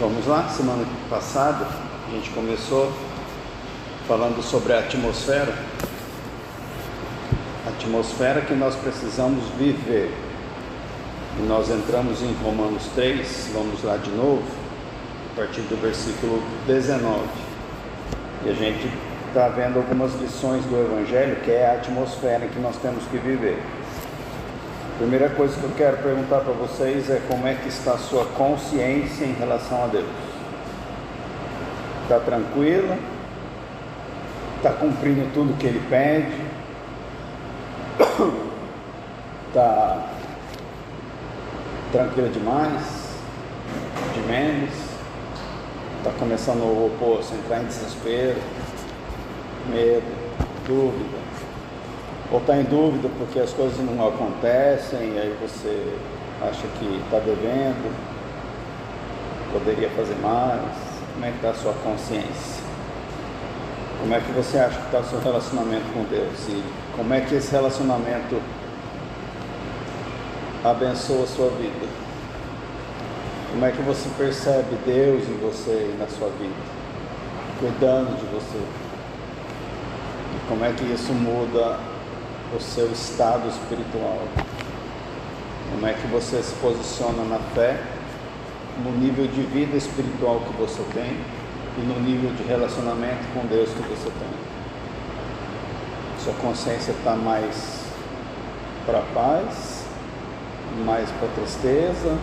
Vamos lá, semana passada a gente começou falando sobre a atmosfera que nós precisamos viver. E nós entramos em Romanos 3, vamos lá de novo, a partir do versículo 19. E a gente está vendo algumas lições do Evangelho, que é a atmosfera em que nós temos que viver. A primeira coisa que eu quero perguntar para vocês é como é que está a sua consciência em relação a Deus. Está tranquila? Está cumprindo tudo que Ele pede? Está tranquila demais? De menos? Está começando o oposto, entrar em desespero, medo, dúvida? Ou está em dúvida porque as coisas não acontecem, e aí você acha que está devendo, poderia fazer mais? Como é que está a sua consciência? Como é que você acha que está o seu relacionamento com Deus? E como é que esse relacionamento abençoa a sua vida? Como é que você percebe Deus em você e na sua vida, cuidando de você? E como é que isso muda o seu estado espiritual? Como é que você se posiciona na fé, no nível de vida espiritual que você tem e no nível de relacionamento com Deus que você tem? Sua consciência está mais para a paz, mais para a tristeza,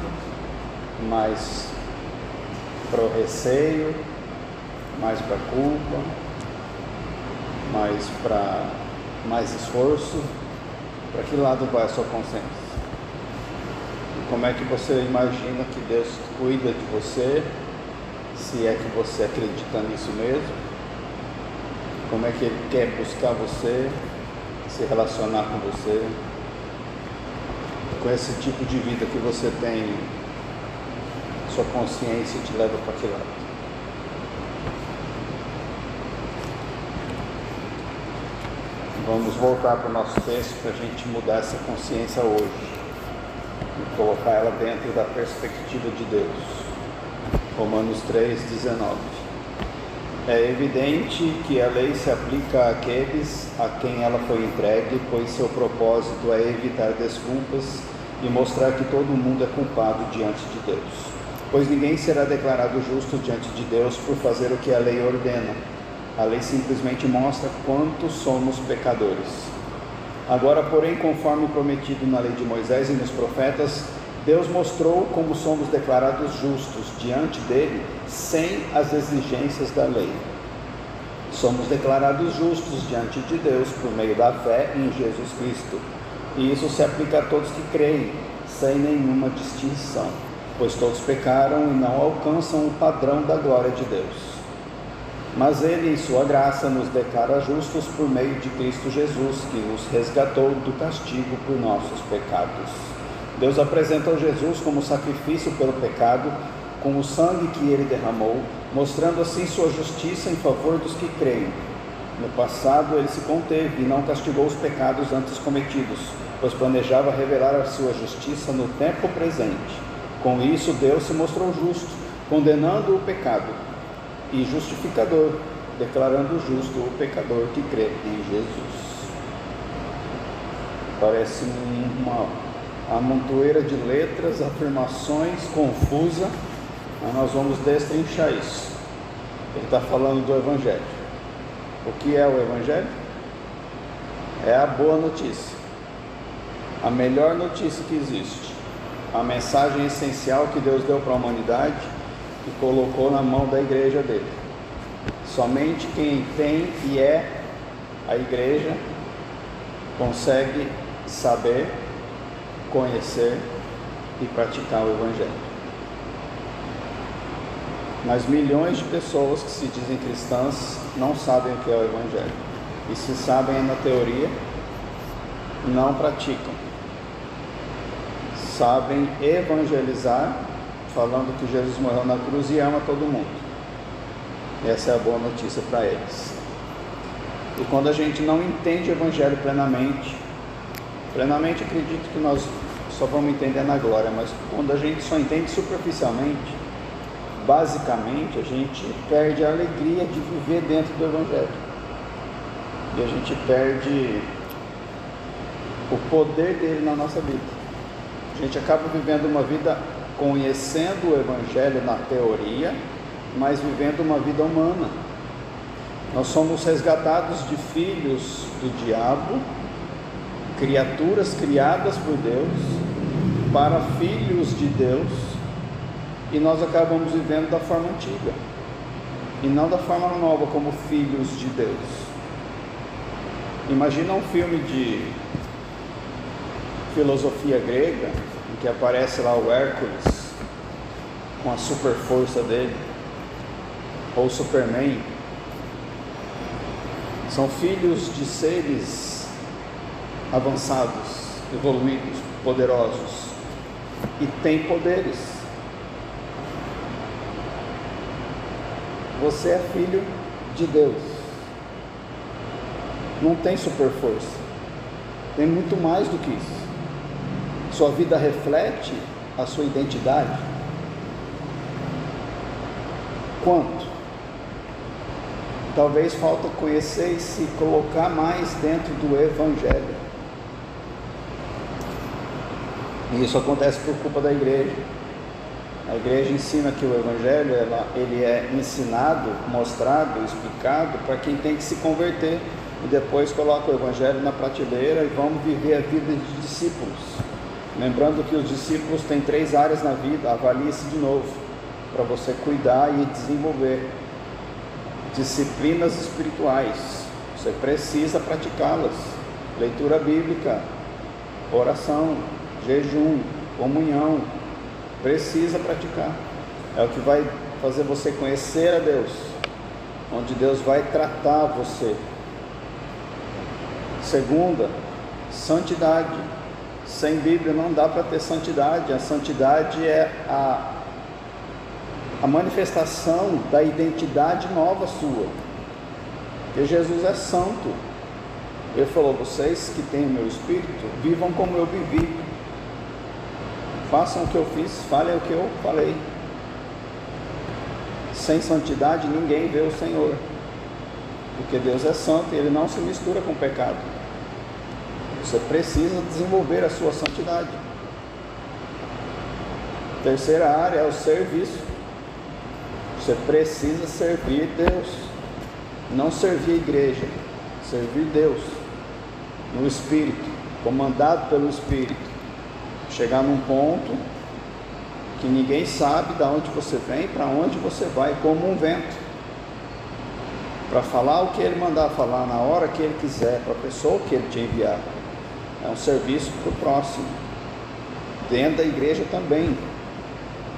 mais para o receio, mais para a culpa, mais para mais esforço? Para que lado vai a sua consciência? E como é que você imagina que Deus cuida de você, se é que você acredita nisso mesmo? Como é que Ele quer buscar você, se relacionar com você? Com esse tipo de vida que você tem, sua consciência te leva para que lado? Vamos voltar para o nosso texto para a gente mudar essa consciência hoje e colocar ela dentro da perspectiva de Deus. Romanos 3:19. É evidente que a lei se aplica àqueles a quem ela foi entregue, pois seu propósito é evitar desculpas e mostrar que todo mundo é culpado diante de Deus. Pois ninguém será declarado justo diante de Deus por fazer o que a lei ordena. A lei simplesmente mostra quanto somos pecadores. Agora, porém, conforme prometido na lei de Moisés e nos profetas, Deus mostrou como somos declarados justos diante dele, sem as exigências da lei. Somos declarados justos diante de Deus por meio da fé em Jesus Cristo. E isso se aplica a todos que creem, sem nenhuma distinção, pois todos pecaram e não alcançam o padrão da glória de Deus. Mas Ele, em sua graça, nos declara justos por meio de Cristo Jesus, que nos resgatou do castigo por nossos pecados. Deus apresentou Jesus como sacrifício pelo pecado, com o sangue que Ele derramou, mostrando assim sua justiça em favor dos que creem. No passado, Ele se conteve e não castigou os pecados antes cometidos, pois planejava revelar a sua justiça no tempo presente. Com isso, Deus se mostrou justo, condenando o pecado, e justificador, declarando justo o pecador que crê em Jesus. Parece uma amontoeira de letras, afirmações confusa, mas nós vamos destrinchar isso. Ele está falando do Evangelho. O que é o Evangelho? É a boa notícia, a melhor notícia que existe, a mensagem essencial que Deus deu para a humanidade e colocou na mão da igreja dele. Somente quem tem e é a igreja consegue saber, conhecer e praticar o Evangelho. Mas milhões de pessoas que se dizem cristãs não sabem o que é o Evangelho. E se sabem na teoria, não praticam. Sabem evangelizar, falando que Jesus morreu na cruz e ama todo mundo. Essa é a boa notícia para eles. E quando a gente não entende o Evangelho plenamente acredito que nós só vamos entender na glória, mas quando a gente só entende superficialmente, basicamente, a gente perde a alegria de viver dentro do Evangelho. E a gente perde o poder dele na nossa vida. A gente acaba vivendo uma vida conhecendo o Evangelho na teoria, mas vivendo uma vida humana. Nós somos resgatados de filhos do diabo, criaturas criadas por Deus, para filhos de Deus, e nós acabamos vivendo da forma antiga, e não da forma nova, como filhos de Deus. Imagina um filme de filosofia grega, em que aparece lá o Hércules, com a super força dele, ou o Superman. São filhos de seres avançados, evoluídos, poderosos, e têm poderes. Você é filho de Deus, não tem super força, tem muito mais do que isso. Sua vida reflete a sua identidade? Quanto? Talvez falta conhecer e se colocar mais dentro do Evangelho. E isso acontece por culpa da igreja. A igreja ensina que o Evangelho ele é ensinado, mostrado, explicado para quem tem que se converter. E depois coloca o Evangelho na prateleira e vamos viver a vida de discípulos. Lembrando que os discípulos têm 3 áreas na vida, avalie-se de novo, para você cuidar e desenvolver. Disciplinas espirituais, você precisa praticá-las. Leitura bíblica, oração, jejum, comunhão, precisa praticar. É o que vai fazer você conhecer a Deus, onde Deus vai tratar você. Segunda, santidade. Sem Bíblia não dá para ter santidade. A santidade é a manifestação da identidade nova sua, porque Jesus é santo. Ele falou: vocês que têm o meu Espírito, vivam como eu vivi, façam o que eu fiz, falem o que eu falei. Sem santidade ninguém vê o Senhor, porque Deus é santo e Ele não se mistura com o pecado. Você precisa desenvolver a sua santidade. Terceira área é o serviço. Você precisa servir Deus, não servir a igreja, servir Deus no Espírito, comandado pelo Espírito. Chegar num ponto que ninguém sabe de onde você vem, para onde você vai, como um vento, para falar o que Ele mandar falar na hora que Ele quiser, para a pessoa que Ele te enviar. É um serviço para o próximo. Dentro da igreja também.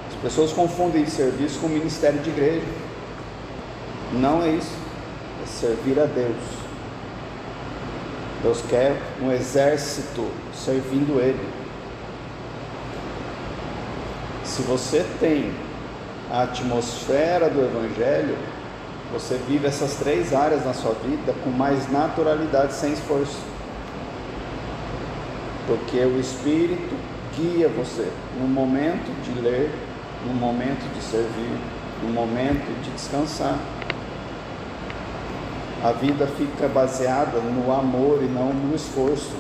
As pessoas confundem serviço com ministério de igreja. Não é isso. É servir a Deus. Deus quer um exército servindo Ele. Se você tem a atmosfera do Evangelho, você vive essas 3 áreas na sua vida com mais naturalidade, sem esforço. Porque o Espírito guia você no momento de ler, no momento de servir, no momento de descansar. A vida fica baseada no amor e não no esforço.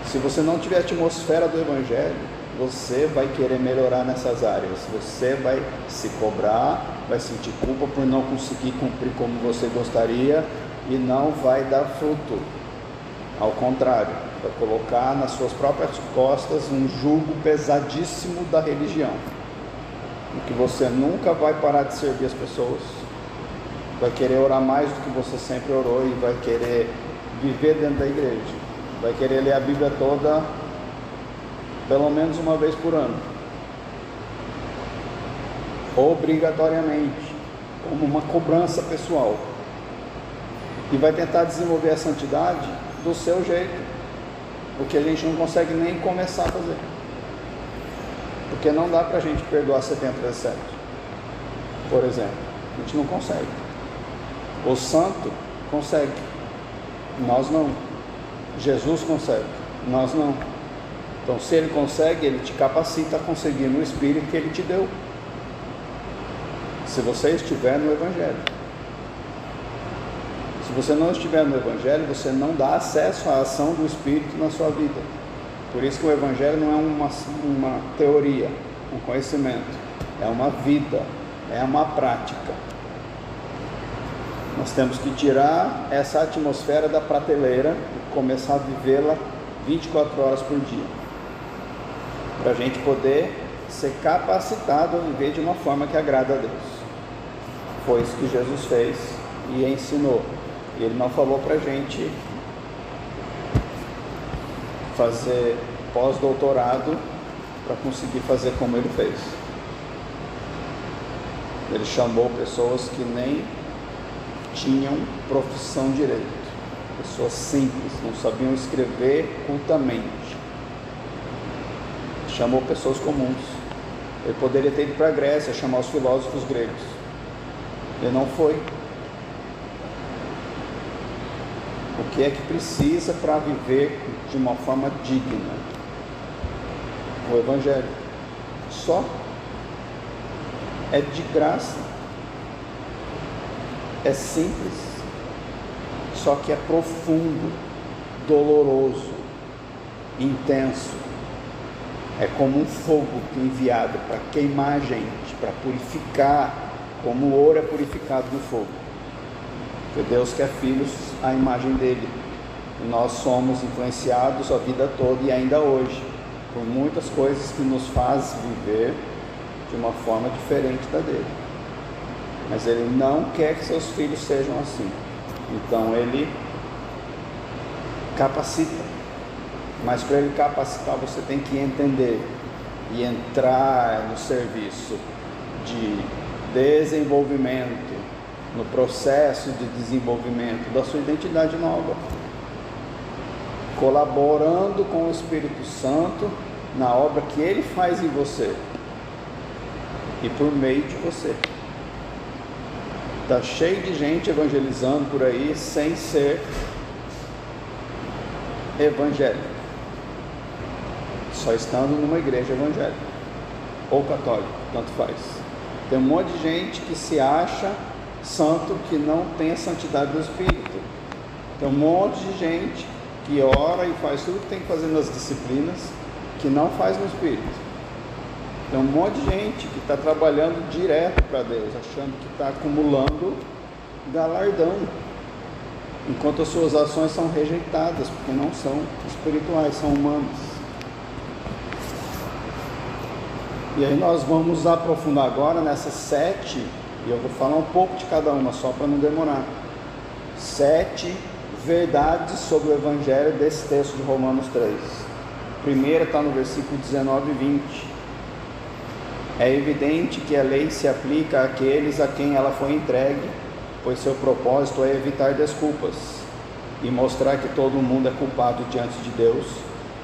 Se você não tiver a atmosfera do Evangelho, você vai querer melhorar nessas áreas. Você vai se cobrar, vai sentir culpa por não conseguir cumprir como você gostaria, e não vai dar fruto. Ao contrário, vai colocar nas suas próprias costas um jugo pesadíssimo da religião, porque você nunca vai parar de servir as pessoas, vai querer orar mais do que você sempre orou, e vai querer viver dentro da igreja, vai querer ler a Bíblia toda pelo menos uma vez por ano, obrigatoriamente, como uma cobrança pessoal. E vai tentar desenvolver a santidade do seu jeito, porque a gente não consegue nem começar a fazer, porque não dá para a gente perdoar 70 vezes 7, por exemplo. A gente não consegue. O santo consegue, nós não. Jesus consegue, nós não. Então, se Ele consegue, Ele te capacita a conseguir no Espírito que Ele te deu, se você estiver no Evangelho. Se você não estiver no Evangelho, você não dá acesso à ação do Espírito na sua vida. Por isso que o Evangelho não é uma teoria, um conhecimento, é uma vida, é uma prática. Nós temos que tirar essa atmosfera da prateleira e começar a vivê-la 24 horas por dia, para a gente poder ser capacitado a viver de uma forma que agrada a Deus. Foi isso que Jesus fez e ensinou. E Ele não falou para a gente fazer pós-doutorado para conseguir fazer como Ele fez. Ele chamou pessoas que nem tinham profissão direito, pessoas simples, não sabiam escrever cultamente. Chamou pessoas comuns. Ele poderia ter ido para a Grécia, chamar os filósofos gregos. Ele não foi. O que é que precisa para viver de uma forma digna? O Evangelho. Só. É de graça. É simples. Só que é profundo, doloroso, intenso. É como um fogo enviado para queimar a gente, para purificar, como o ouro é purificado no fogo. Porque Deus quer filhos à imagem dele. E nós somos influenciados a vida toda e ainda hoje por muitas coisas que nos fazem viver de uma forma diferente da dele. Mas ele não quer que seus filhos sejam assim. Então ele capacita. Mas para ele capacitar, você tem que entender e entrar no serviço de desenvolvimento, no processo de desenvolvimento da sua identidade nova, colaborando com o Espírito Santo na obra que Ele faz em você e por meio de você. Está cheio de gente evangelizando por aí sem ser evangélico, só estando numa igreja evangélica ou católica, tanto faz. Tem um monte de gente que se acha santo que não tem a santidade do Espírito. Tem um monte de gente que ora e faz tudo que tem que fazer nas disciplinas, que não faz no Espírito. Tem um monte de gente que está trabalhando direto para Deus, achando que está acumulando galardão, enquanto as suas ações são rejeitadas, porque não são espirituais, são humanas. E aí nós vamos aprofundar agora nessas 7, e eu vou falar um pouco de cada uma, só para não demorar. 7 verdades sobre o Evangelho desse texto de Romanos 3. A primeira está no versículo 19 e 20. É evidente que a lei se aplica àqueles a quem ela foi entregue, pois seu propósito é evitar desculpas e mostrar que todo mundo é culpado diante de Deus,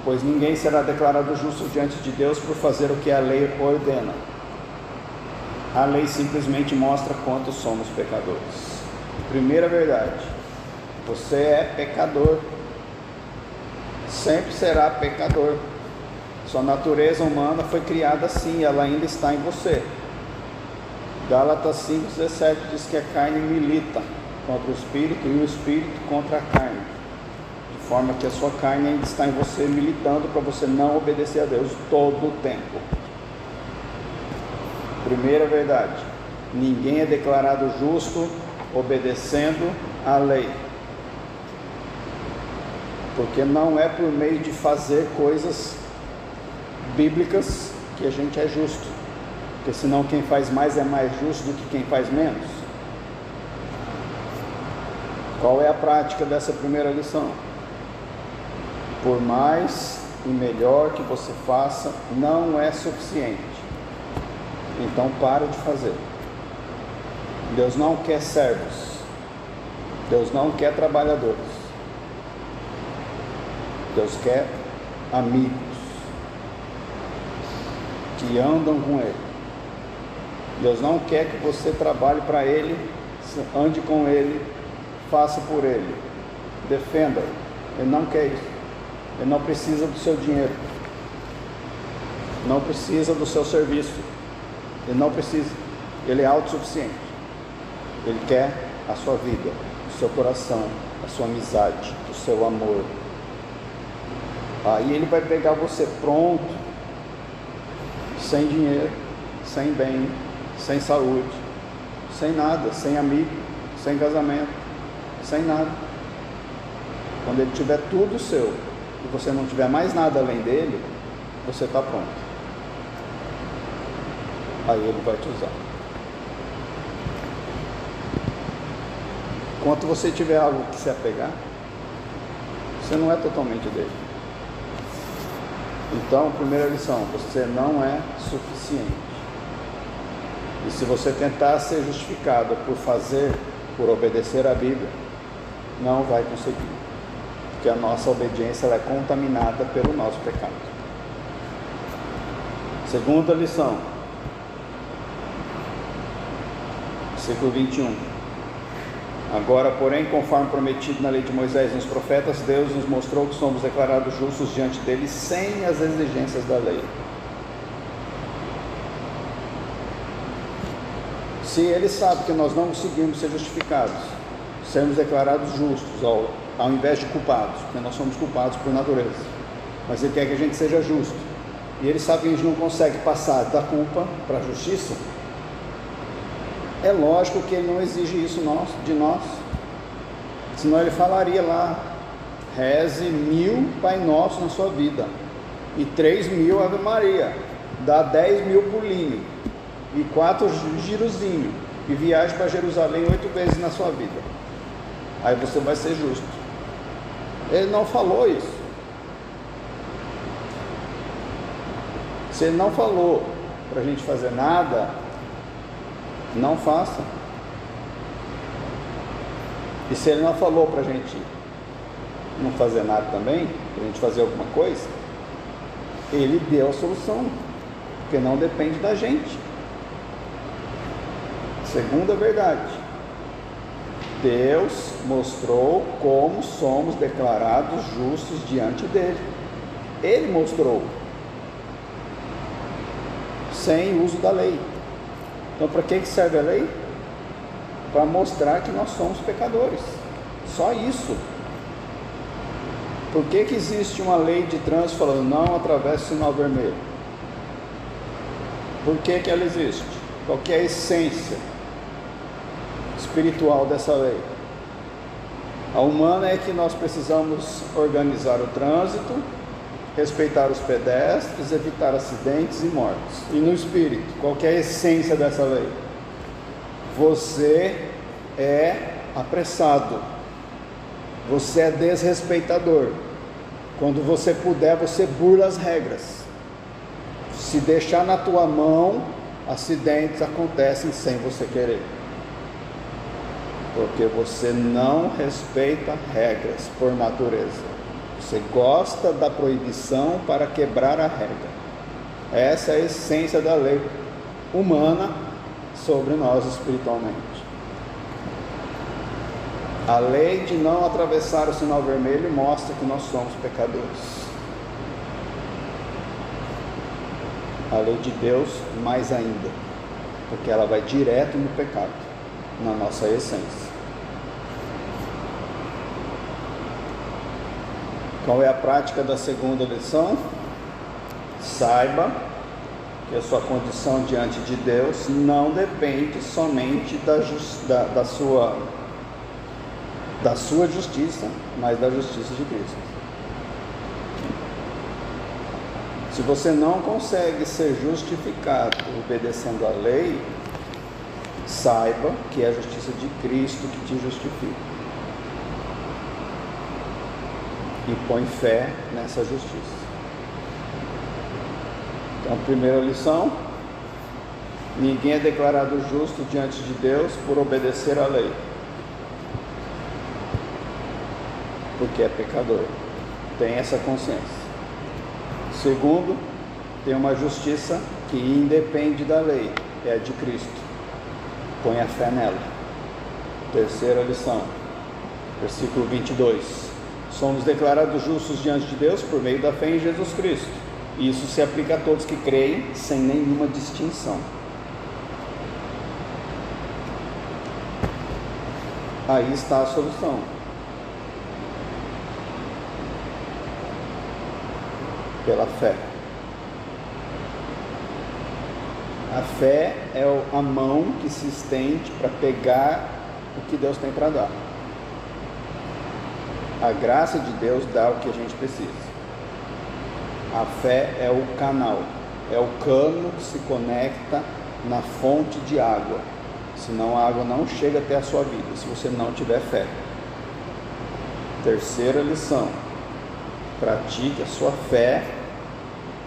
pois ninguém será declarado justo diante de Deus por fazer o que a lei ordena. A lei simplesmente mostra quanto somos pecadores. Primeira verdade: você é pecador, sempre será pecador. Sua natureza humana foi criada assim, ela ainda está em você. Gálatas 5,17 diz que a carne milita contra o Espírito e o Espírito contra a carne, de forma que a sua carne ainda está em você, militando para você não obedecer a Deus todo o tempo. Primeira verdade: ninguém é declarado justo obedecendo a lei, porque não é por meio de fazer coisas bíblicas que a gente é justo, porque senão quem faz mais é mais justo do que quem faz menos. Qual é a prática dessa primeira lição? Por mais e melhor que você faça, não é suficiente. Então para de fazer. Deus não quer servos, Deus não quer trabalhadores, Deus quer amigos que andam com Ele. Deus não quer que você trabalhe para Ele, ande com Ele, faça por Ele, defenda. Ele não quer isso. Ele não precisa do seu dinheiro. não precisa do seu serviço, ele não precisa, ele é autossuficiente. Ele quer a sua vida, o seu coração, a sua amizade, o seu amor. Aí ele vai pegar você pronto, sem dinheiro, sem bem, sem saúde, sem nada, sem amigo, sem casamento, sem nada. Quando ele tiver tudo seu e você não tiver mais nada além dele, você está pronto. Aí ele vai te usar. Enquanto você tiver algo que se apegar, você não é totalmente dele. Então, primeira lição, você não é suficiente. E se você tentar ser justificado por obedecer à Bíblia, não vai conseguir. Porque a nossa obediência ela é contaminada pelo nosso pecado. Segunda lição, versículo 21. Agora, porém, conforme prometido na lei de Moisés e nos profetas, Deus nos mostrou que somos declarados justos diante dele sem as exigências da lei. Se ele sabe que nós não conseguimos ser justificados, sermos declarados justos, ao invés de culpados, porque nós somos culpados por natureza, mas ele quer que a gente seja justo, e ele sabe que a gente não consegue passar da culpa para a justiça, é lógico que ele não exige isso de nós, senão ele falaria lá, reze 1000 Pai Nosso na sua vida, e 3.000 Ave Maria, dá 10.000 pulinhos, e 4 girozinhos, e viaje para Jerusalém 8 vezes na sua vida, aí você vai ser justo. Ele não falou isso. Se ele não falou para a gente fazer nada, não faça. E se ele não falou para a gente não fazer nada também, para a gente fazer alguma coisa, ele deu a solução, porque não depende da gente. Segunda verdade, Deus mostrou como somos declarados justos diante dele. Ele mostrou, sem uso da lei. Então, para que serve a lei? Para mostrar que nós somos pecadores. Só isso. Por que existe uma lei de trânsito falando não atravesse o sinal vermelho? Por que ela existe? Qual que é a essência espiritual dessa lei? A humana é que nós precisamos organizar o trânsito, respeitar os pedestres, evitar acidentes e mortes. E no espírito, qual que é a essência dessa lei? Você é apressado, você é desrespeitador. Quando você puder, você burla as regras. Se deixar na tua mão, acidentes acontecem sem você querer, porque você não respeita regras por natureza. Você gosta da proibição para quebrar a regra. Essa é a essência da lei humana sobre nós espiritualmente. A lei de não atravessar o sinal vermelho mostra que nós somos pecadores. A lei de Deus, mais ainda, porque ela vai direto no pecado, na nossa essência. Qual é a prática da segunda lição? Saiba que a sua condição diante de Deus não depende somente da sua justiça, mas da justiça de Cristo. Se você não consegue ser justificado obedecendo a lei, saiba que é a justiça de Cristo que te justifica. E põe fé nessa justiça. Então, primeira lição: ninguém é declarado justo diante de Deus por obedecer à lei, porque é pecador. Tem essa consciência. Segundo, tem uma justiça que independe da lei, é a de Cristo. Põe a fé nela. Terceira lição, versículo 22. Somos declarados justos diante de Deus por meio da fé em Jesus Cristo. Isso se aplica a todos que creem, sem nenhuma distinção. Aí está a solução. Pela fé. A fé é a mão que se estende para pegar o que Deus tem para dar. A graça de Deus dá o que a gente precisa. A fé é o canal, é o cano que se conecta na fonte de água. Senão a água não chega até a sua vida, se você não tiver fé. Terceira lição: pratique a sua fé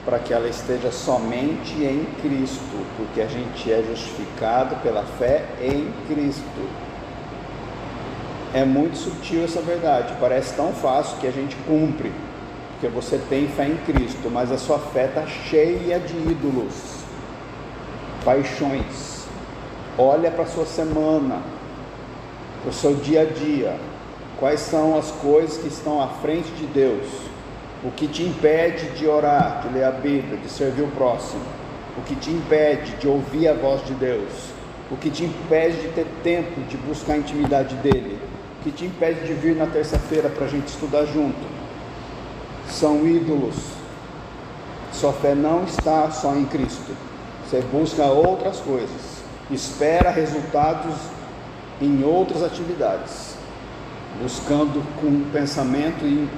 para que ela esteja somente em Cristo, porque a gente é justificado pela fé em Cristo. É muito sutil essa verdade, parece tão fácil que a gente cumpre, porque você tem fé em Cristo, mas a sua fé está cheia de ídolos, paixões. Olha para a sua semana, para o seu dia a dia, quais são as coisas que estão à frente de Deus, o que te impede de orar, de ler a Bíblia, de servir o próximo, o que te impede de ouvir a voz de Deus, o que te impede de ter tempo de buscar a intimidade dEle, o que te impede de vir na terça-feira para a gente estudar junto. São ídolos. Sua fé não está só em Cristo. Você busca outras coisas, espera resultados em outras atividades, buscando com pensamento em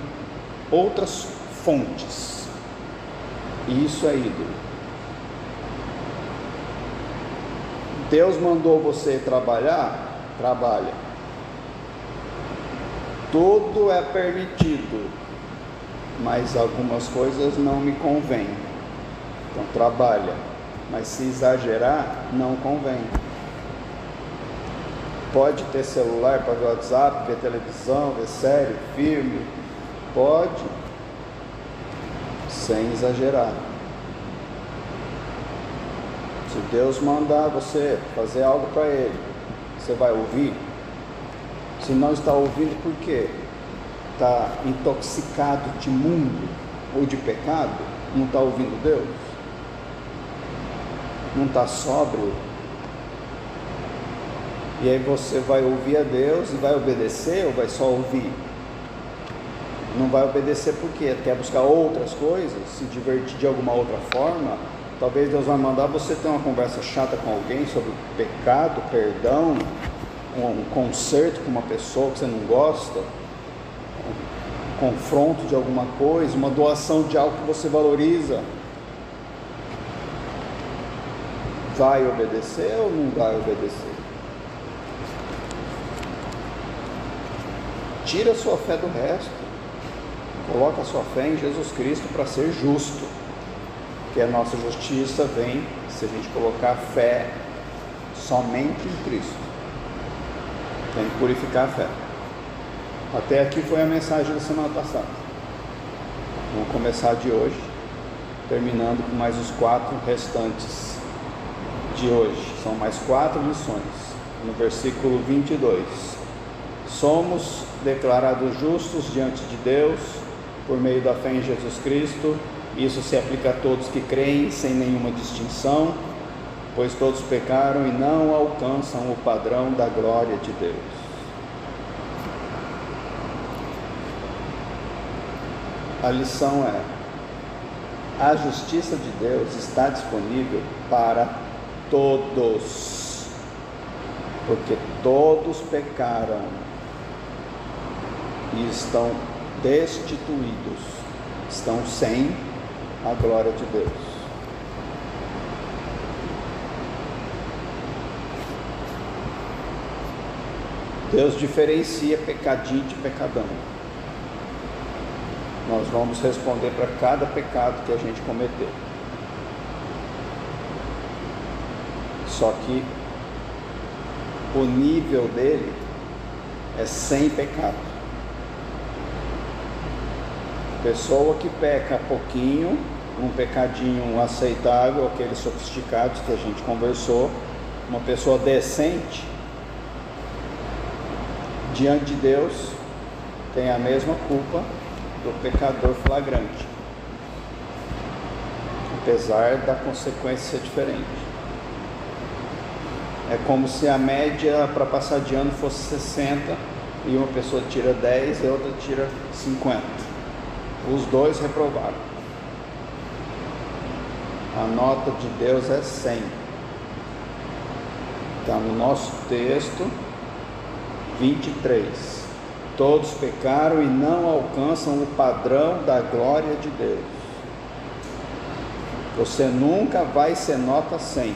outras fontes. E isso é ídolo. Deus mandou você trabalhar? Trabalha. Tudo é permitido, mas algumas coisas não me convêm. Então trabalha, mas se exagerar, não convém. Pode ter celular para ver WhatsApp, ver televisão, ver série, filme, pode, sem exagerar. Se Deus mandar você fazer algo para Ele, você vai ouvir? Se não está ouvindo, por quê? Está intoxicado de mundo ou de pecado? Não está ouvindo Deus? Não está sóbrio? E aí você vai ouvir a Deus e vai obedecer ou vai só ouvir? Não vai obedecer porque quer buscar outras coisas, se divertir de alguma outra forma. Talvez Deus vai mandar você ter uma conversa chata com alguém sobre pecado, perdão, um conserto com uma pessoa que você não gosta, um confronto de alguma coisa, uma doação de algo que você valoriza. Vai obedecer ou não vai obedecer? Tira a sua fé do resto. Coloca a sua fé em Jesus Cristo para ser justo. Que a nossa justiça vem se a gente colocar fé somente em Cristo. Tem que purificar a fé. Até aqui foi a mensagem da semana passada. Vamos começar de hoje, terminando com mais os 4 restantes de hoje. São mais 4 lições. No versículo 22. Somos declarados justos diante de Deus por meio da fé em Jesus Cristo. Isso se aplica a todos que creem, sem nenhuma distinção, pois todos pecaram e não alcançam o padrão da glória de Deus. A lição é: a justiça de Deus está disponível para todos, porque todos pecaram e estão destituídos, estão sem a glória de Deus. Deus diferencia pecadinho de pecadão. Nós vamos responder para cada pecado que a gente cometeu. Só que o nível dele é sem pecado. Pessoa que peca pouquinho, um pecadinho aceitável, aqueles sofisticados que a gente conversou, uma pessoa decente, diante de Deus, tem a mesma culpa do pecador flagrante. apesar da consequência ser diferente. É como se a média para passar de ano fosse 60 e uma pessoa tira 10 e a outra tira 50. Os dois reprovaram. A nota de Deus é 100. Está no nosso texto 23. Todos pecaram e não alcançam o padrão da glória de Deus. Você nunca vai ser nota 100.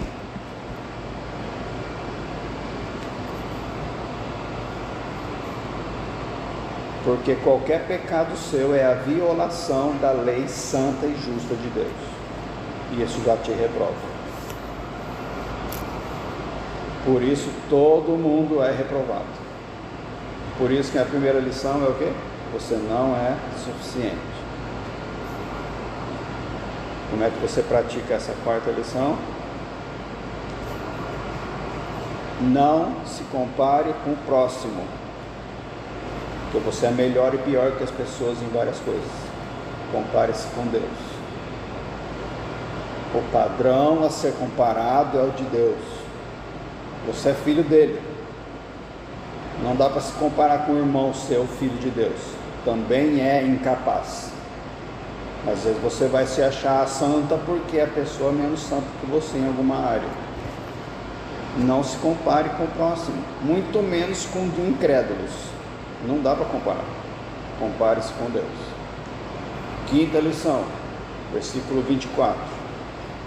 Porque qualquer pecado seu é a violação da lei santa e justa de Deus. E isso já te reprova. Por isso todo mundo é reprovado. Por isso que a primeira lição é o quê? Você não é suficiente. Como é que você pratica essa quarta lição? Não se compare com o próximo. Porque você é melhor e pior que as pessoas em várias coisas. Compare-se com Deus. O padrão a ser comparado é o de Deus. Você é filho dele. Não dá para se comparar com o irmão seu, filho de Deus. Também é incapaz. Às vezes você vai se achar santa porque a pessoa é menos santa que você em alguma área. Não se compare com o próximo, muito menos com os incrédulos. Não dá para comparar. Compare-se com Deus. Quinta lição, versículo 24.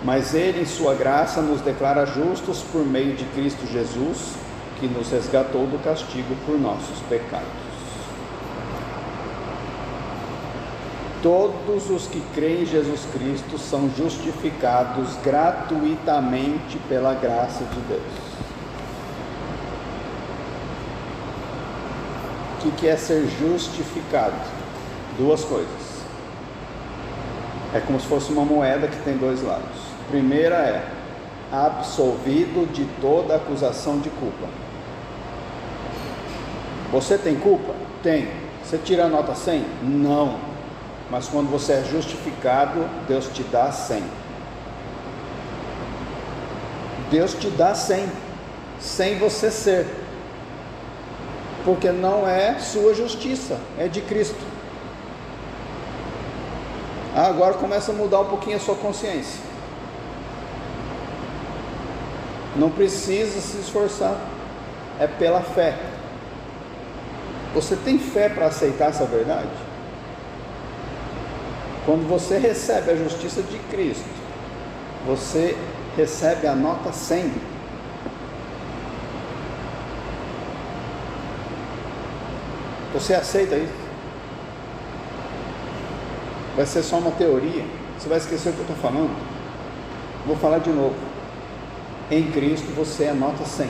Mas Ele, em sua graça, nos declara justos por meio de Cristo Jesus, que nos resgatou do castigo por nossos pecados. Todos os que creem em Jesus Cristo são justificados gratuitamente pela graça de Deus. O que é ser justificado? Duas coisas. É como se fosse uma moeda que tem dois lados. Primeira é absolvido de toda acusação de culpa. Você tem culpa? Tem. Você tira a nota 100? Não. Mas quando você é justificado, Deus te dá 100. Deus te dá 100, sem você ser. Porque não é sua justiça, é de Cristo. Agora começa a mudar um pouquinho a sua consciência. Não precisa se esforçar, é pela fé. Você tem fé para aceitar essa verdade? Quando você recebe a justiça de Cristo, você recebe a nota 100. Você aceita isso? Vai ser só uma teoria? Você vai esquecer o que eu estou falando? Vou falar de novo. Em Cristo você é nota 100.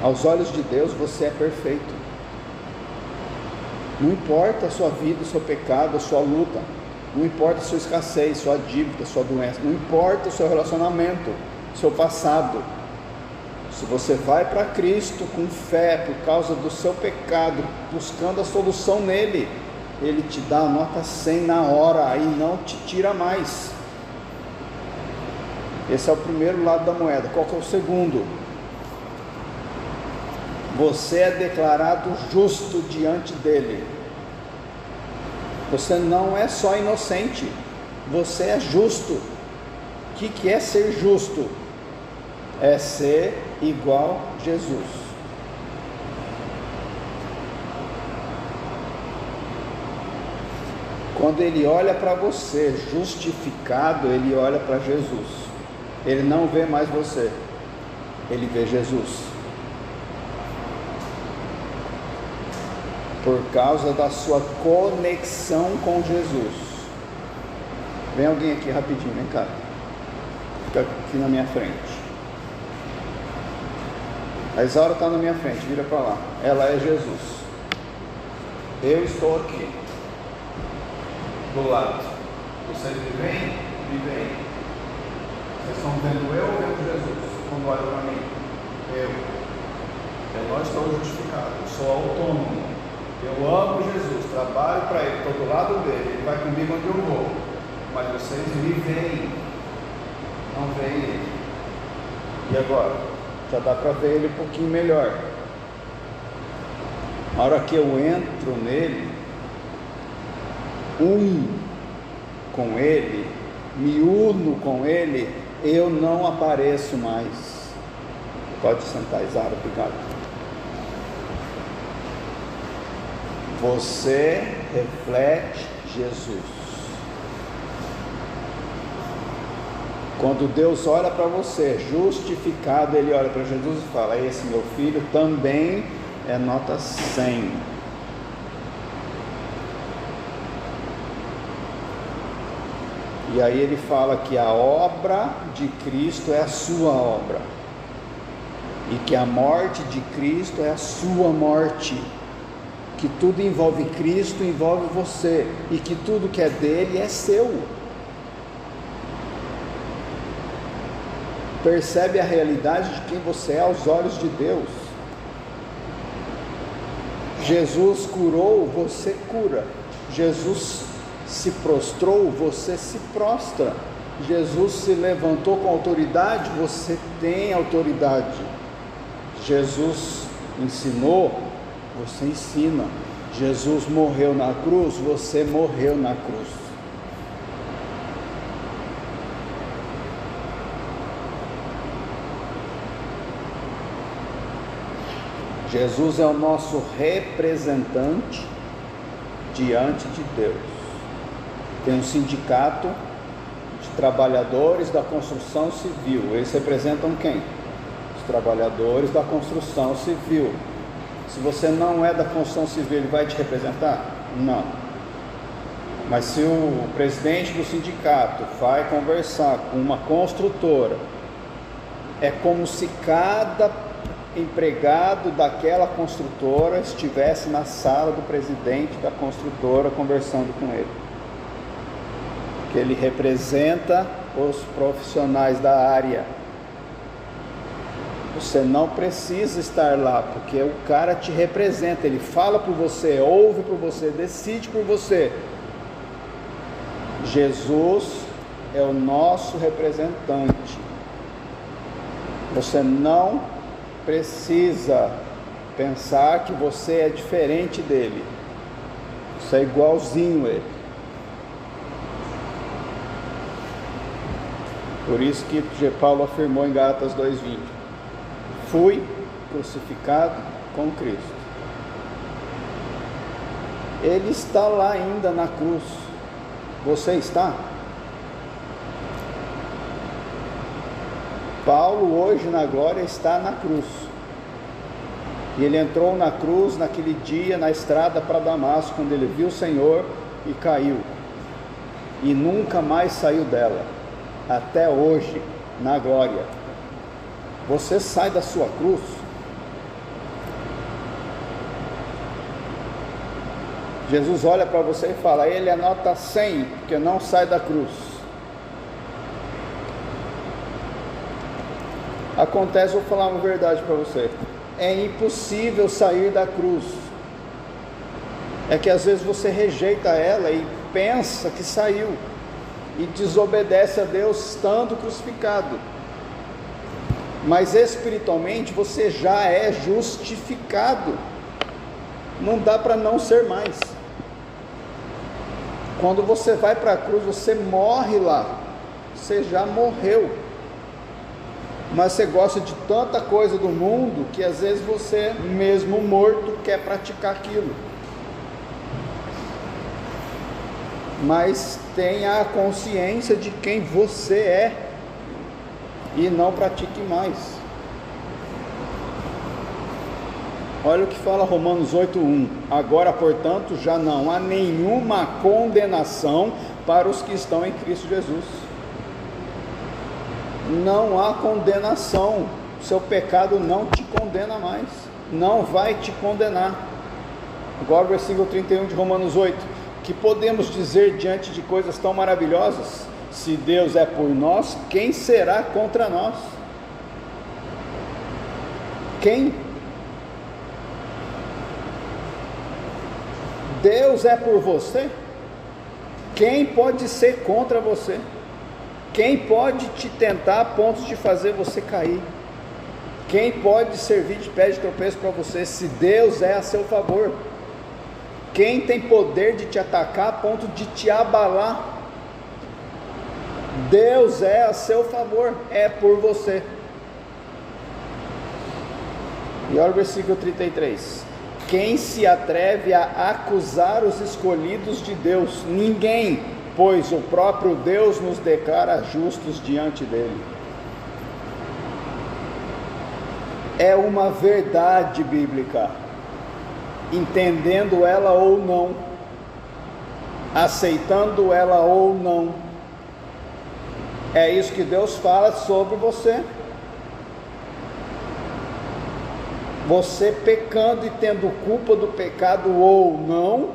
Aos olhos de Deus você é perfeito. Não importa a sua vida, o seu pecado, a sua luta. Não importa a sua escassez, sua dívida, sua doença. Não importa o seu relacionamento, o seu passado. Se você vai para Cristo com fé por causa do seu pecado, buscando a solução nele, Ele te dá a nota 100 na hora e não te tira mais. Esse é o primeiro lado da moeda. Qual que é o segundo? Você é declarado justo diante dele. Você não é só inocente, você é justo. O que é ser justo? É ser igual a Jesus. Quando ele olha para você justificado, ele olha para Jesus. Ele não vê mais você, ele vê Jesus. Por causa da sua conexão com Jesus. Vem alguém aqui rapidinho, vem cá. Fica aqui na minha frente. A Isaura está na minha frente, vira para lá. Ela é Jesus. Eu estou aqui. Do lado. Vocês me veem? Me veem. Vocês estão vendo eu ou vendo Jesus? Quando olham para mim? Eu não estou justificado, eu sou autônomo. Eu amo Jesus, trabalho para Ele, estou do lado dele, Ele vai comigo onde eu vou. mas vocês me veem, não veem ele. E agora? Já dá para ver ele um pouquinho melhor. A hora que eu entro nele, com ele, me uno com ele, eu não apareço mais. Pode sentar, Isara, obrigado. Você reflete Jesus. Quando Deus olha para você, justificado, Ele olha para Jesus e fala: esse meu filho também é nota 100. E aí ele fala que a obra de Cristo é a sua obra, e que a morte de Cristo é a sua morte, que tudo envolve Cristo, envolve você, e que tudo que é dele é seu. Percebe a realidade de quem você é aos olhos de Deus. Jesus curou, você cura. Jesus se prostrou, você se prostra. Jesus se levantou com autoridade, você tem autoridade. Jesus ensinou, você ensina. Jesus morreu na cruz, você morreu na cruz. Jesus é o nosso representante diante de Deus. Tem um sindicato de trabalhadores da construção civil. Eles representam quem? Os trabalhadores da construção civil. Se você não é da construção civil, ele vai te representar? Não. Mas se o presidente do sindicato vai conversar com uma construtora, é como se cada empregado daquela construtora estivesse na sala do presidente da construtora conversando com ele. Que ele representa os profissionais da área. Você não precisa estar lá, porque o cara te representa, ele fala por você, ouve por você, decide por você. Jesus é o nosso representante. Você não precisa pensar que você é diferente dele. Você é igualzinho a ele. Por isso que Paulo afirmou em Gálatas 2:20: fui crucificado com Cristo. Ele está lá ainda na cruz. Você está? Paulo hoje na glória está na cruz. E ele entrou na cruz naquele dia na estrada para Damasco, quando ele viu o Senhor e caiu. E nunca mais saiu dela, até hoje, na glória. Você sai da sua cruz? Jesus olha para você e fala: ele é nota 100, porque não sai da cruz. Acontece, vou falar uma verdade para você: é impossível sair da cruz. É que às vezes você rejeita ela e pensa que saiu, e desobedece a Deus estando crucificado. Mas espiritualmente você já é justificado. Não dá para não ser mais. Quando você vai para a cruz, você morre lá. Você já morreu. Mas você gosta de tanta coisa do mundo que às vezes você, mesmo morto, quer praticar aquilo. Mas tenha a consciência de quem você é e não pratique mais. Olha o que fala Romanos 8:1: agora, portanto, já não há nenhuma condenação para os que estão em Cristo Jesus. Não há condenação. Seu pecado não te condena mais, não vai te condenar. Agora o versículo 31 de Romanos 8: que podemos dizer diante de coisas tão maravilhosas? Se Deus é por nós, quem será contra nós? Quem? Deus é por você? Quem pode ser contra você? Quem pode te tentar a ponto de fazer você cair? Quem pode servir de pé de tropeço para você, se Deus é a seu favor? Quem tem poder de te atacar a ponto de te abalar? Deus é a seu favor, é por você. E olha o versículo 33. Quem se atreve a acusar os escolhidos de Deus? Ninguém, pois o próprio Deus nos declara justos diante dele. É uma verdade bíblica, entendendo ela ou não, aceitando ela ou não, é isso que Deus fala sobre você. Você pecando e tendo culpa do pecado ou não,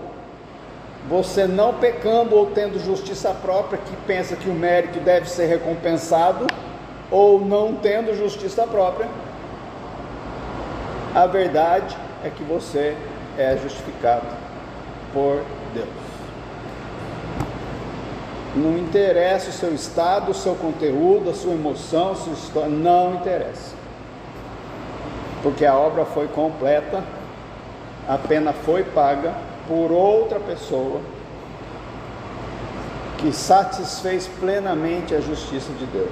você não pecando ou tendo justiça própria, que pensa que o mérito deve ser recompensado, ou não tendo justiça própria, a verdade é que você é justificado por Deus. Não interessa o seu estado, o seu conteúdo, a sua emoção, a sua história, não interessa. Porque a obra foi completa, a pena foi paga por outra pessoa que satisfez plenamente a justiça de Deus.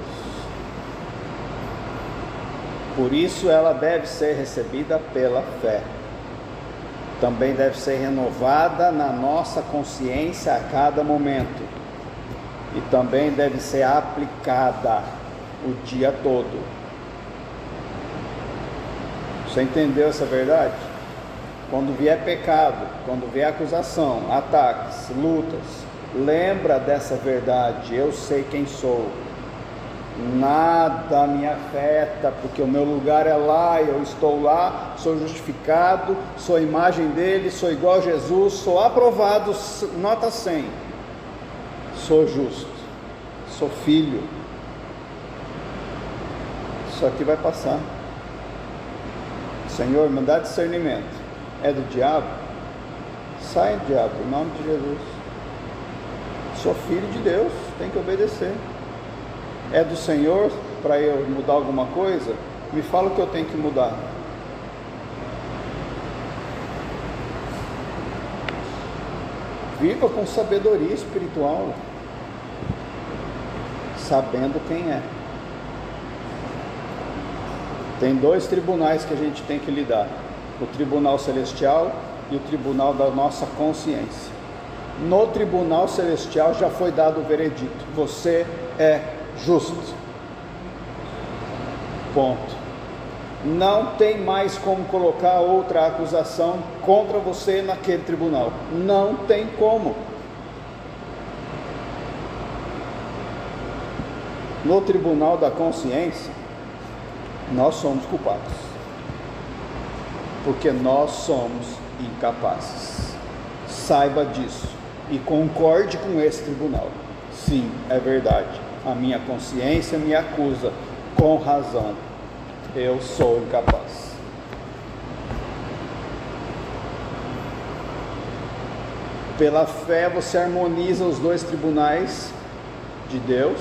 Por isso ela deve ser recebida pela fé. Também deve ser renovada na nossa consciência a cada momento. E também deve ser aplicada o dia todo. Você entendeu essa verdade? Quando vier pecado, quando vier acusação, ataques, lutas, lembra dessa verdade. Eu sei quem sou. Nada me afeta, porque o meu lugar é lá, eu estou lá, sou justificado, sou a imagem dele, sou igual a Jesus, sou aprovado, nota 100. Sou justo, sou filho. Isso aqui vai passar. Senhor, me dá discernimento. É do diabo? Sai, diabo, em nome de Jesus. Sou filho de Deus, tem que obedecer. É do Senhor para eu mudar alguma coisa? Me fala o que eu tenho que mudar. Viva com sabedoria espiritual, sabendo quem é. Tem dois tribunais que a gente tem que lidar: o tribunal celestial e o tribunal da nossa consciência. No tribunal celestial já foi dado o veredito: você é justo. Ponto. Não tem mais como colocar outra acusação contra você naquele tribunal. Não tem como. No tribunal da consciência, nós somos culpados, porque nós somos incapazes. Saiba disso e concorde com esse tribunal. Sim, é verdade. A minha consciência me acusa, com razão. Eu sou incapaz. Pela fé você harmoniza os dois tribunais de Deus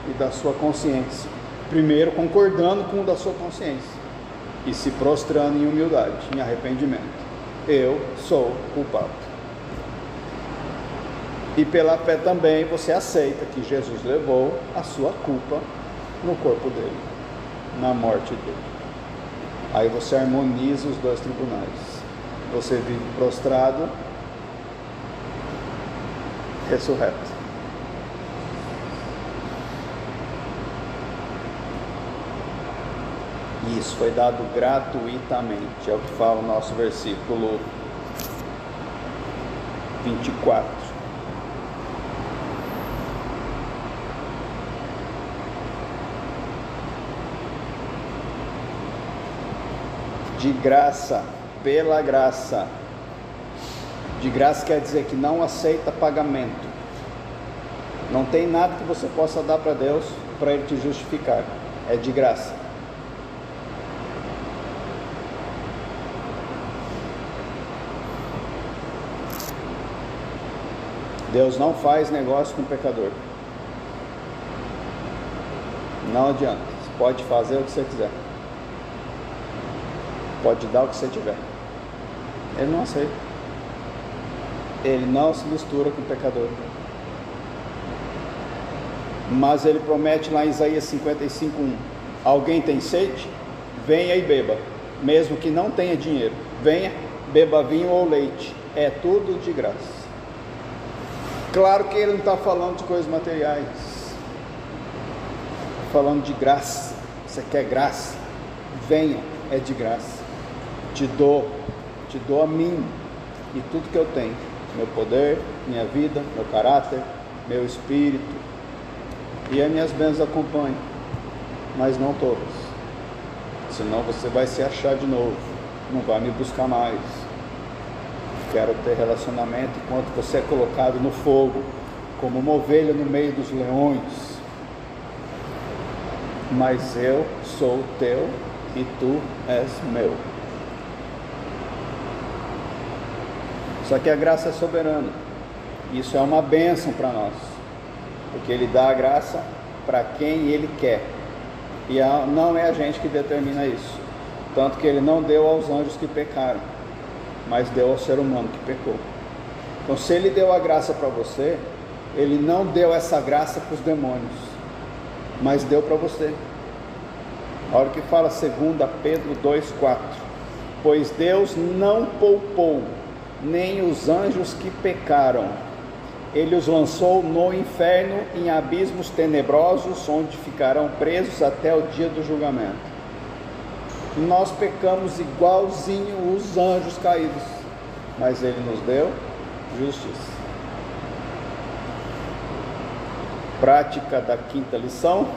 e da sua consciência. Primeiro concordando com o da sua consciência e se prostrando em humildade, em arrependimento. Eu sou culpado. E pela fé também você aceita que Jesus levou a sua culpa no corpo dele, na morte dele. Aí você harmoniza os dois tribunais. Você vive prostrado, ressurreto. E isso foi dado gratuitamente, é o que fala o nosso versículo 24. De graça, pela graça. De graça quer dizer que não aceita pagamento. Não tem nada que você possa dar para Deus para Ele te justificar. É de graça. Deus não faz negócio com o pecador. Não adianta. Você pode fazer o que você quiser. Pode dar o que você tiver. Ele não aceita. Ele não se mistura com o pecador. Mas ele promete lá em Isaías 55:1: alguém tem sede? Venha e beba, mesmo que não tenha dinheiro. Venha, beba vinho ou leite, é tudo de graça. Claro que ele não está falando de coisas materiais, está falando de graça. Você quer graça? Venha, é de graça. Te dou a mim e tudo que eu tenho, meu poder, minha vida, meu caráter, meu espírito, e as minhas bênçãos acompanham, mas não todas, senão você vai se achar de novo, não vai me buscar mais. Quero ter relacionamento enquanto você é colocado no fogo, como uma ovelha no meio dos leões. Mas eu sou teu e tu és meu. Só que a graça é soberana. Isso é uma bênção para nós, porque Ele dá a graça para quem Ele quer, e não é a gente que determina isso. Tanto que Ele não deu aos anjos que pecaram, mas deu ao ser humano que pecou. Então, se Ele deu a graça para você, Ele não deu essa graça para os demônios, mas deu para você. A hora que fala 2 Pedro 2,4: pois Deus não poupou nem os anjos que pecaram, Ele os lançou no inferno, em abismos tenebrosos, onde ficarão presos até o dia do julgamento. Nós pecamos igualzinho os anjos caídos, mas Ele nos deu justiça. Prática da 5ª lição: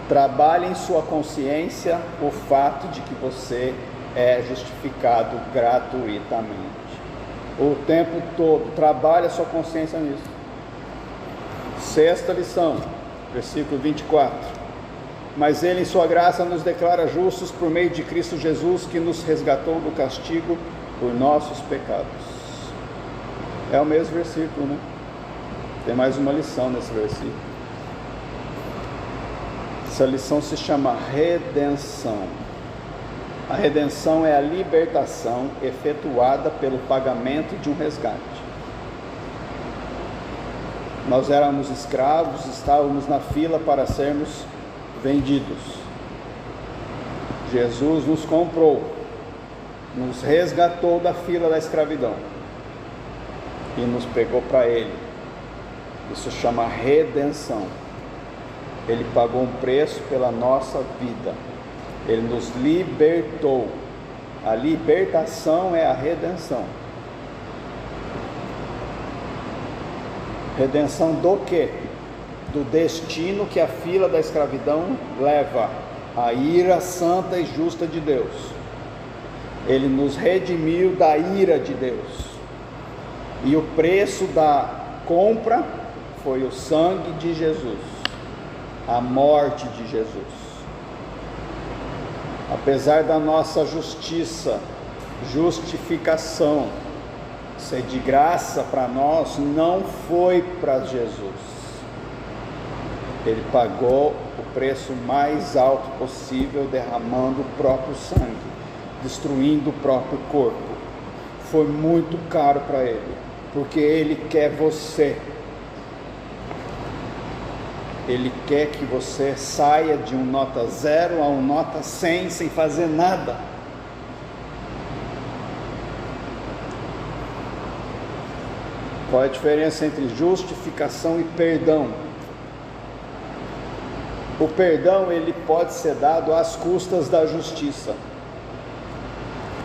trabalhe em sua consciência o fato de que você é justificado gratuitamente. O tempo todo, trabalhe a sua consciência nisso. 6ª lição, versículo 24: mas Ele em sua graça nos declara justos por meio de Cristo Jesus, que nos resgatou do castigo por nossos pecados. É o mesmo versículo, né? Tem mais uma lição nesse versículo. Essa lição se chama redenção. A redenção é a libertação efetuada pelo pagamento de um resgate. Nós éramos escravos, estávamos na fila para sermos vendidos. Jesus nos comprou, nos resgatou da fila da escravidão e nos pegou para Ele. Isso chama redenção. Ele pagou um preço pela nossa vida. Ele nos libertou. A libertação é a redenção. Redenção do quê? Do destino que a fila da escravidão leva, a ira santa e justa de Deus. Ele nos redimiu da ira de Deus, e o preço da compra foi o sangue de Jesus, a morte de Jesus. Apesar da nossa justificação ser de graça para nós, não foi para Jesus. Ele pagou o preço mais alto possível, derramando o próprio sangue, destruindo o próprio corpo. Foi muito caro para Ele, porque Ele quer você. Ele quer que você saia de um nota 0 a um nota 100 sem fazer nada. Qual é a diferença entre justificação e perdão? O perdão, ele pode ser dado às custas da justiça.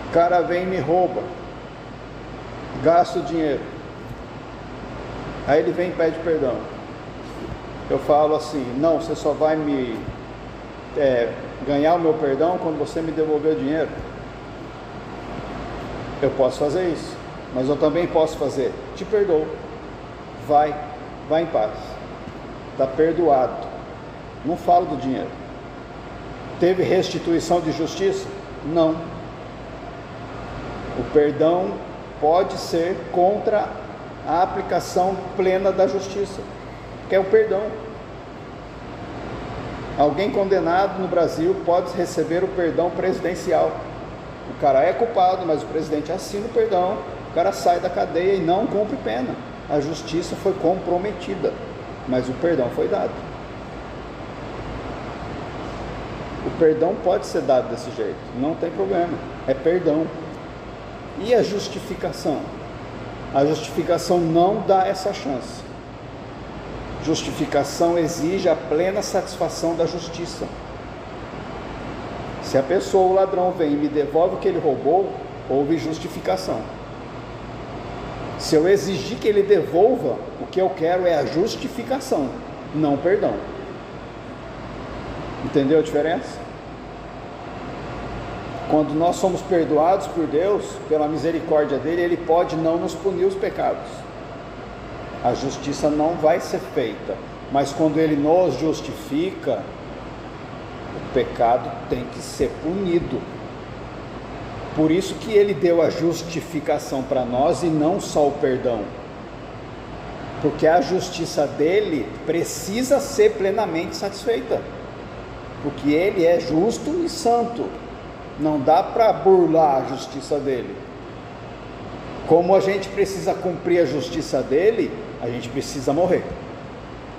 O cara vem e me rouba, gasta o dinheiro, aí ele vem e pede perdão. Eu falo assim: não, você só vai me ganhar o meu perdão quando você me devolver o dinheiro. Eu posso fazer isso, mas eu também posso fazer: te perdoo, vai em paz, está perdoado. Não falo do dinheiro. Teve restituição de justiça? Não. O perdão pode ser contra a aplicação plena da justiça, que é o perdão. Alguém condenado no Brasil pode receber o perdão presidencial. O cara é culpado, mas o presidente assina o perdão, o cara sai da cadeia e não cumpre pena. A justiça foi comprometida, mas o perdão foi dado. O perdão pode ser dado desse jeito, não tem problema, é perdão. E a justificação? A justificação não dá essa chance. Justificação exige a plena satisfação da justiça. Se a pessoa, o ladrão, vem e me devolve o que ele roubou, houve justificação. Se eu exigir que ele devolva, o que eu quero é a justificação, não perdão. Entendeu a diferença? Quando nós somos perdoados por Deus, pela misericórdia dele, ele pode não nos punir os pecados. A justiça não vai ser feita, mas quando ele nos justifica, o pecado tem que ser punido. Por isso que ele deu a justificação para nós e não só o perdão. Porque a justiça dele precisa ser plenamente satisfeita. Porque ele é justo e santo. Não dá para burlar a justiça dele. Como a gente precisa cumprir a justiça dele, a gente precisa morrer.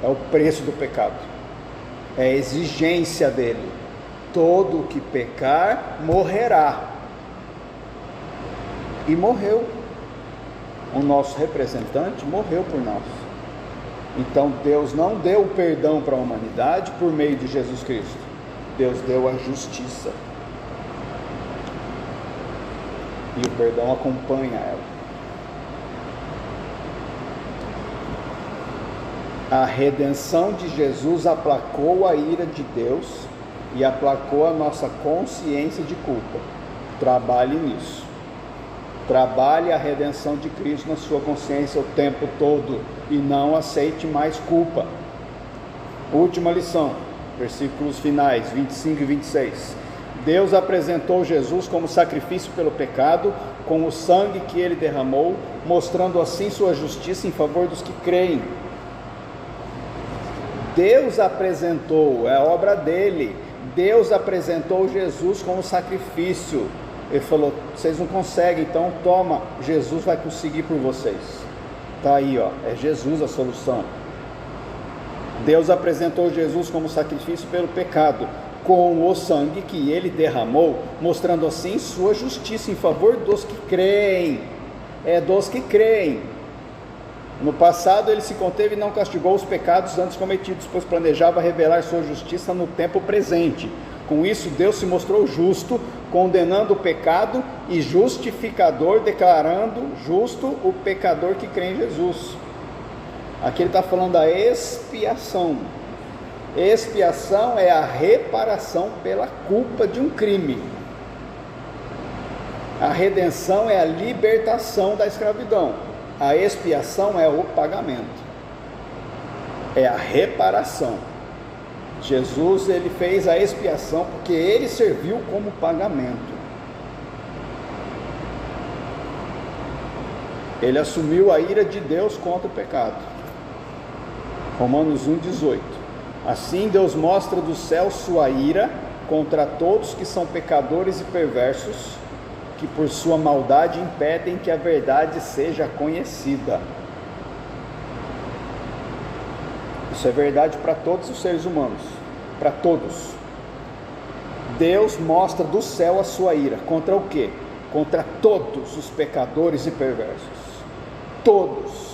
É o preço do pecado. É a exigência dele. Todo que pecar, morrerá. E morreu. O nosso representante morreu por nós. Então Deus não deu o perdão para a humanidade por meio de Jesus Cristo. Deus deu a justiça. E o perdão acompanha ela. A redenção de Jesus aplacou a ira de Deus e aplacou a nossa consciência de culpa. Trabalhe nisso. Trabalhe a redenção de Cristo na sua consciência o tempo todo e não aceite mais culpa. Última lição, versículos finais 25 e 26. Deus apresentou Jesus como sacrifício pelo pecado, com o sangue que ele derramou, mostrando assim sua justiça em favor dos que creem. Deus apresentou, é a obra dele. Deus apresentou Jesus como sacrifício. Ele falou: vocês não conseguem, então toma, Jesus vai conseguir por vocês. Está aí, ó, é Jesus a solução. Deus apresentou Jesus como sacrifício pelo pecado, com o sangue que ele derramou, mostrando assim sua justiça em favor dos que creem. É dos que creem. No passado ele se conteve e não castigou os pecados antes cometidos, pois planejava revelar sua justiça no tempo presente. Com isso Deus se mostrou justo, condenando o pecado, e justificador, declarando justo o pecador que crê em Jesus. Aqui ele está falando da expiação. Expiação é a reparação pela culpa de um crime. A redenção é a libertação da escravidão. A expiação é o pagamento. É a reparação. Jesus, ele fez a expiação porque ele serviu como pagamento. Ele assumiu a ira de Deus contra o pecado. Romanos 1,18. Assim Deus mostra do céu sua ira contra todos que são pecadores e perversos, que por sua maldade impedem que a verdade seja conhecida. Isso é verdade para todos os seres humanos, para todos. Deus mostra do céu a sua ira, contra o quê? Contra todos os pecadores e perversos. Todos.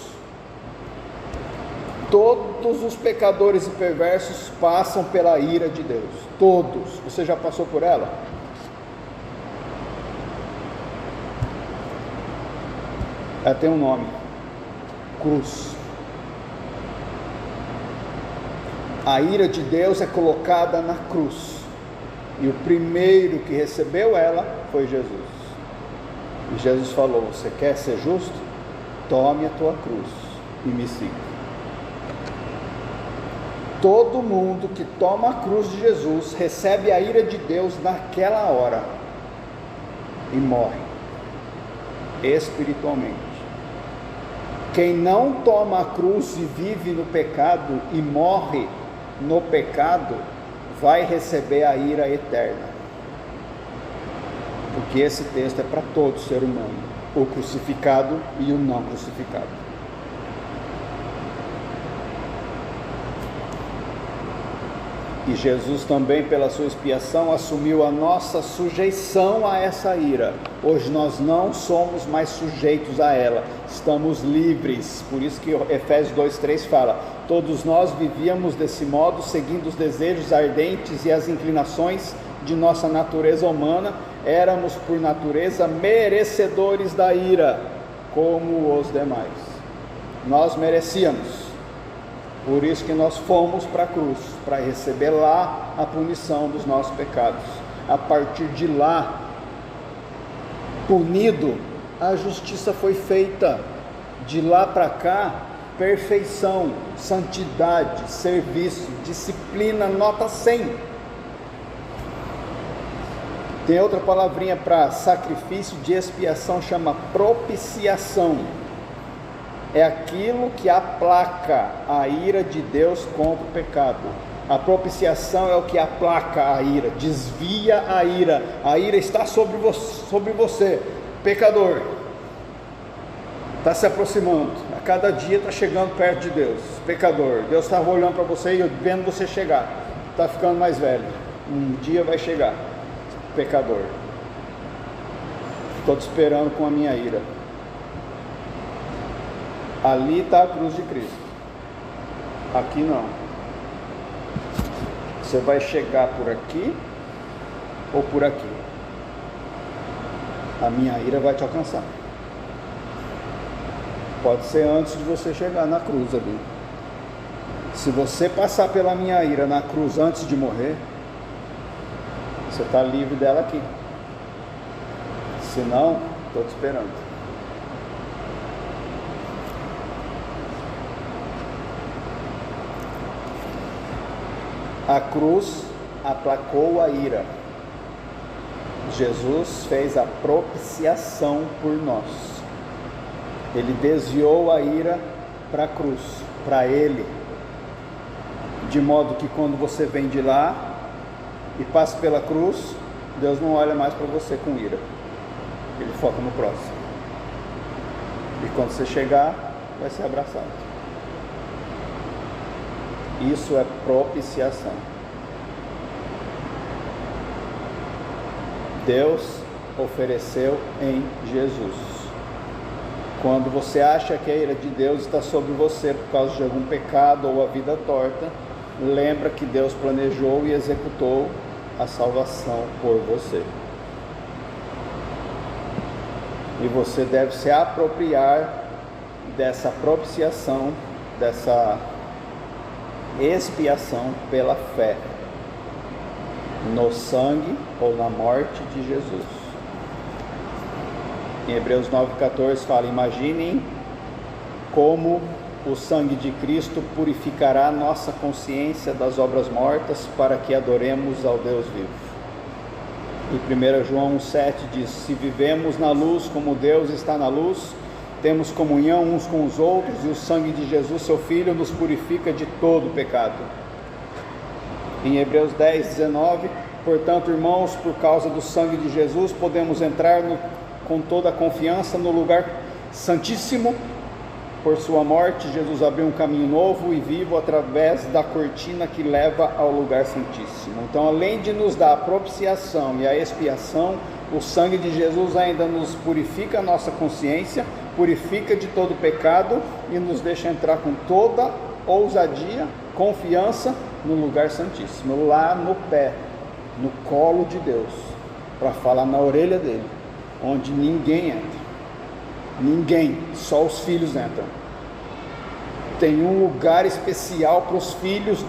Todos os pecadores e perversos passam pela ira de Deus. Todos. Você já passou por ela? Ela tem um nome: cruz. A ira de Deus é colocada na cruz, e o primeiro que recebeu ela foi Jesus. E Jesus falou: você quer ser justo? Tome a tua cruz e me siga. Todo mundo que toma a cruz de Jesus recebe a ira de Deus naquela hora e morre espiritualmente. Quem não toma a cruz e vive no pecado e morre no pecado, vai receber a ira eterna. Porque esse texto é para todo ser humano, o crucificado e o não crucificado. E Jesus também, pela sua expiação, assumiu a nossa sujeição a essa ira. Hoje nós não somos mais sujeitos a ela, estamos livres. Por isso que Efésios 2:3 fala: todos nós vivíamos desse modo, seguindo os desejos ardentes e as inclinações de nossa natureza humana. Éramos por natureza merecedores da ira, como os demais. Nós merecíamos. Por isso que nós fomos para a cruz, para receber lá a punição dos nossos pecados. A partir de lá, punido, a justiça foi feita. De lá para cá, perfeição, santidade, serviço, disciplina, nota 100. Tem outra palavrinha para sacrifício de expiação, chama propiciação. É aquilo que aplaca a ira de Deus contra o pecado. A propiciação é o que aplaca a ira, desvia a ira. A ira está sobre você, pecador. Está se aproximando, a cada dia está chegando perto de Deus, pecador. Deus estava olhando para você e vendo você chegar. Está ficando mais velho, um dia vai chegar, pecador. Estou te esperando com a minha ira. Ali está a cruz de Cristo, aqui não. Você vai chegar por aqui ou por aqui. A minha ira vai te alcançar. Pode ser antes de você chegar na cruz ali. Se você passar pela minha ira na cruz antes de morrer, você está livre dela aqui. Se não, estou te esperando. A cruz aplacou a ira. Jesus fez a propiciação por nós. Ele desviou a ira para a cruz, para Ele. De modo que quando você vem de lá e passa pela cruz, Deus não olha mais para você com ira. Ele foca no próximo. E quando você chegar, vai ser abraçado. Isso é propiciação. Deus ofereceu em Jesus. Quando você acha que a ira de Deus está sobre você por causa de algum pecado ou a vida torta, lembra que Deus planejou e executou a salvação por você. E você deve se apropriar dessa propiciação, dessa expiação pela fé no sangue ou na morte de Jesus. Em Hebreus 9,14 fala: imaginem como o sangue de Cristo purificará nossa consciência das obras mortas para que adoremos ao Deus vivo. E 1 João 1,7 diz: se vivemos na luz como Deus está na luz, temos comunhão uns com os outros, e o sangue de Jesus, seu Filho, nos purifica de todo pecado. Em Hebreus 10,19, portanto, irmãos, por causa do sangue de Jesus, podemos entrar com toda a confiança no lugar santíssimo. Por sua morte, Jesus abriu um caminho novo e vivo através da cortina que leva ao lugar santíssimo. Então, além de nos dar a propiciação e a expiação, o sangue de Jesus ainda nos purifica a nossa consciência, purifica de todo pecado e nos deixa entrar com toda ousadia, confiança no lugar santíssimo, lá no pé, no colo de Deus, para falar na orelha dele, onde ninguém entra. Ninguém, só os filhos entram. Tem um lugar especial para os filhos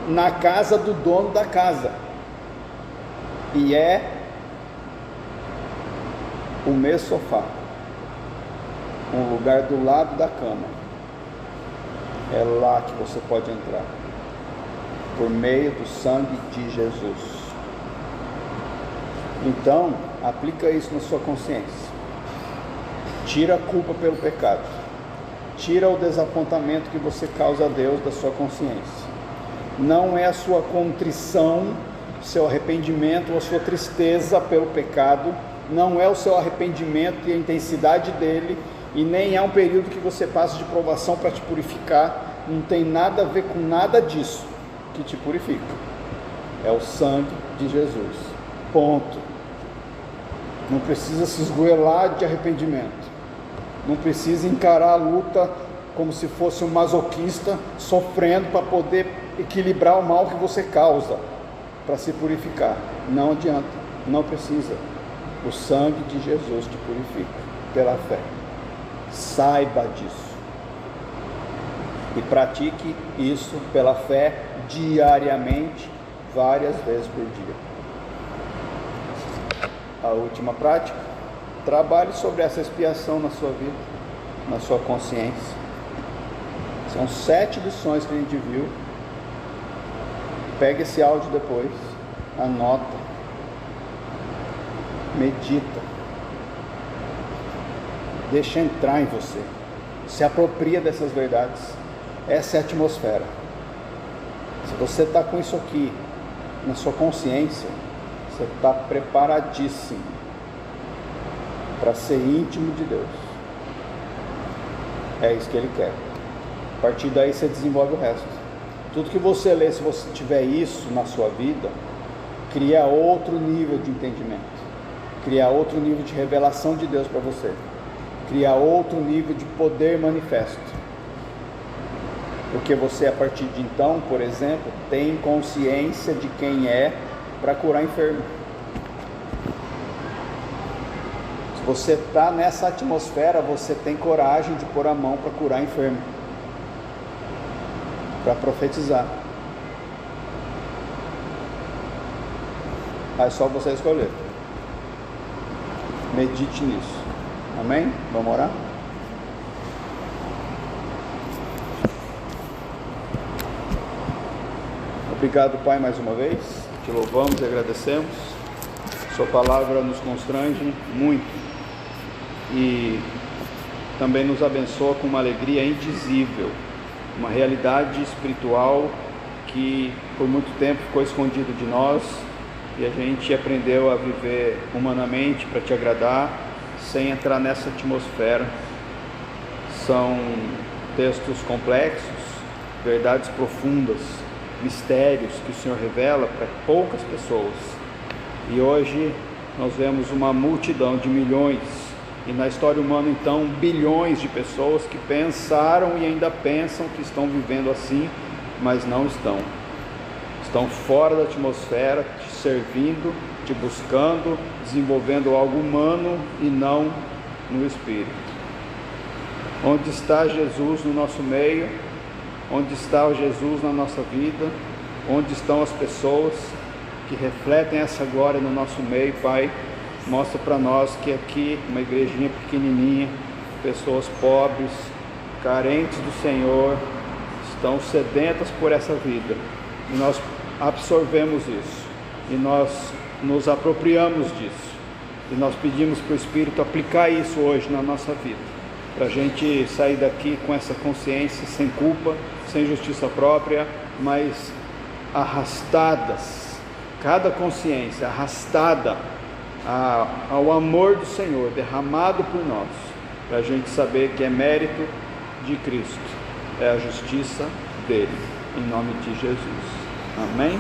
na casa do dono da casa, e é o meu sofá, um lugar do lado da cama. É lá que você pode entrar, por meio do sangue de Jesus. Então, aplica isso na sua consciência. Tira a culpa pelo pecado. tira o desapontamento que você causa a Deus da sua consciência. Não é a sua contrição, seu arrependimento ou a sua tristeza pelo pecado, não é o seu arrependimento e a intensidade dele, e nem é um período que você passa de provação para te purificar. Não tem nada a ver com nada disso que te purifica. É o sangue de Jesus, ponto. Não precisa se esgoelar de arrependimento, não precisa encarar a luta como se fosse um masoquista sofrendo para poder equilibrar o mal que você causa para se purificar. Não adianta, não precisa. O sangue de Jesus te purifica pela fé. Saiba disso e pratique isso pela fé diariamente, várias vezes por dia. A última prática: trabalhe sobre essa expiação na sua vida, na sua consciência. São 7 lições que a gente viu. Pega esse áudio depois, anota, medita, deixa entrar em você, se apropria dessas verdades. Essa é a atmosfera. Se você está com isso aqui na sua consciência, você está preparadíssimo para ser íntimo de Deus. É isso que Ele quer. A partir daí você desenvolve o resto. Tudo que você lê, se você tiver isso na sua vida, cria outro nível de entendimento, cria outro nível de revelação de Deus para você, cria outro nível de poder manifesto. Porque você, a partir de então, por exemplo, tem consciência de quem é para curar enfermo. Se você está nessa atmosfera, você tem coragem de pôr a mão para curar enfermo, para profetizar. Aí é só você escolher. Medite nisso. Amém? Vamos orar? Obrigado, Pai, mais uma vez. Te louvamos e agradecemos. Sua palavra nos constrange muito e também nos abençoa com uma alegria indizível, uma realidade espiritual que por muito tempo ficou escondido de nós e a gente aprendeu a viver humanamente para te agradar, sem entrar nessa atmosfera. São textos complexos, verdades profundas, mistérios que o Senhor revela para poucas pessoas. E hoje nós vemos uma multidão de milhões, e na história humana então bilhões de pessoas que pensaram e ainda pensam que estão vivendo assim, mas não estão. Estão fora da atmosfera, te servindo, te buscando, desenvolvendo algo humano e não no espírito. Onde está Jesus no nosso meio? Onde está o Jesus na nossa vida? Onde estão as pessoas que refletem essa glória no nosso meio, Pai? Mostra para nós que aqui, uma igrejinha pequenininha, pessoas pobres, carentes do Senhor, estão sedentas por essa vida. E nós absorvemos isso. E nós nos apropriamos disso. E nós pedimos para o Espírito aplicar isso hoje na nossa vida, para a gente sair daqui com essa consciência, sem culpa, sem justiça própria, mas arrastadas, cada consciência arrastada ao amor do Senhor derramado por nós, para a gente saber que é mérito de Cristo, é a justiça dele, em nome de Jesus. Amém?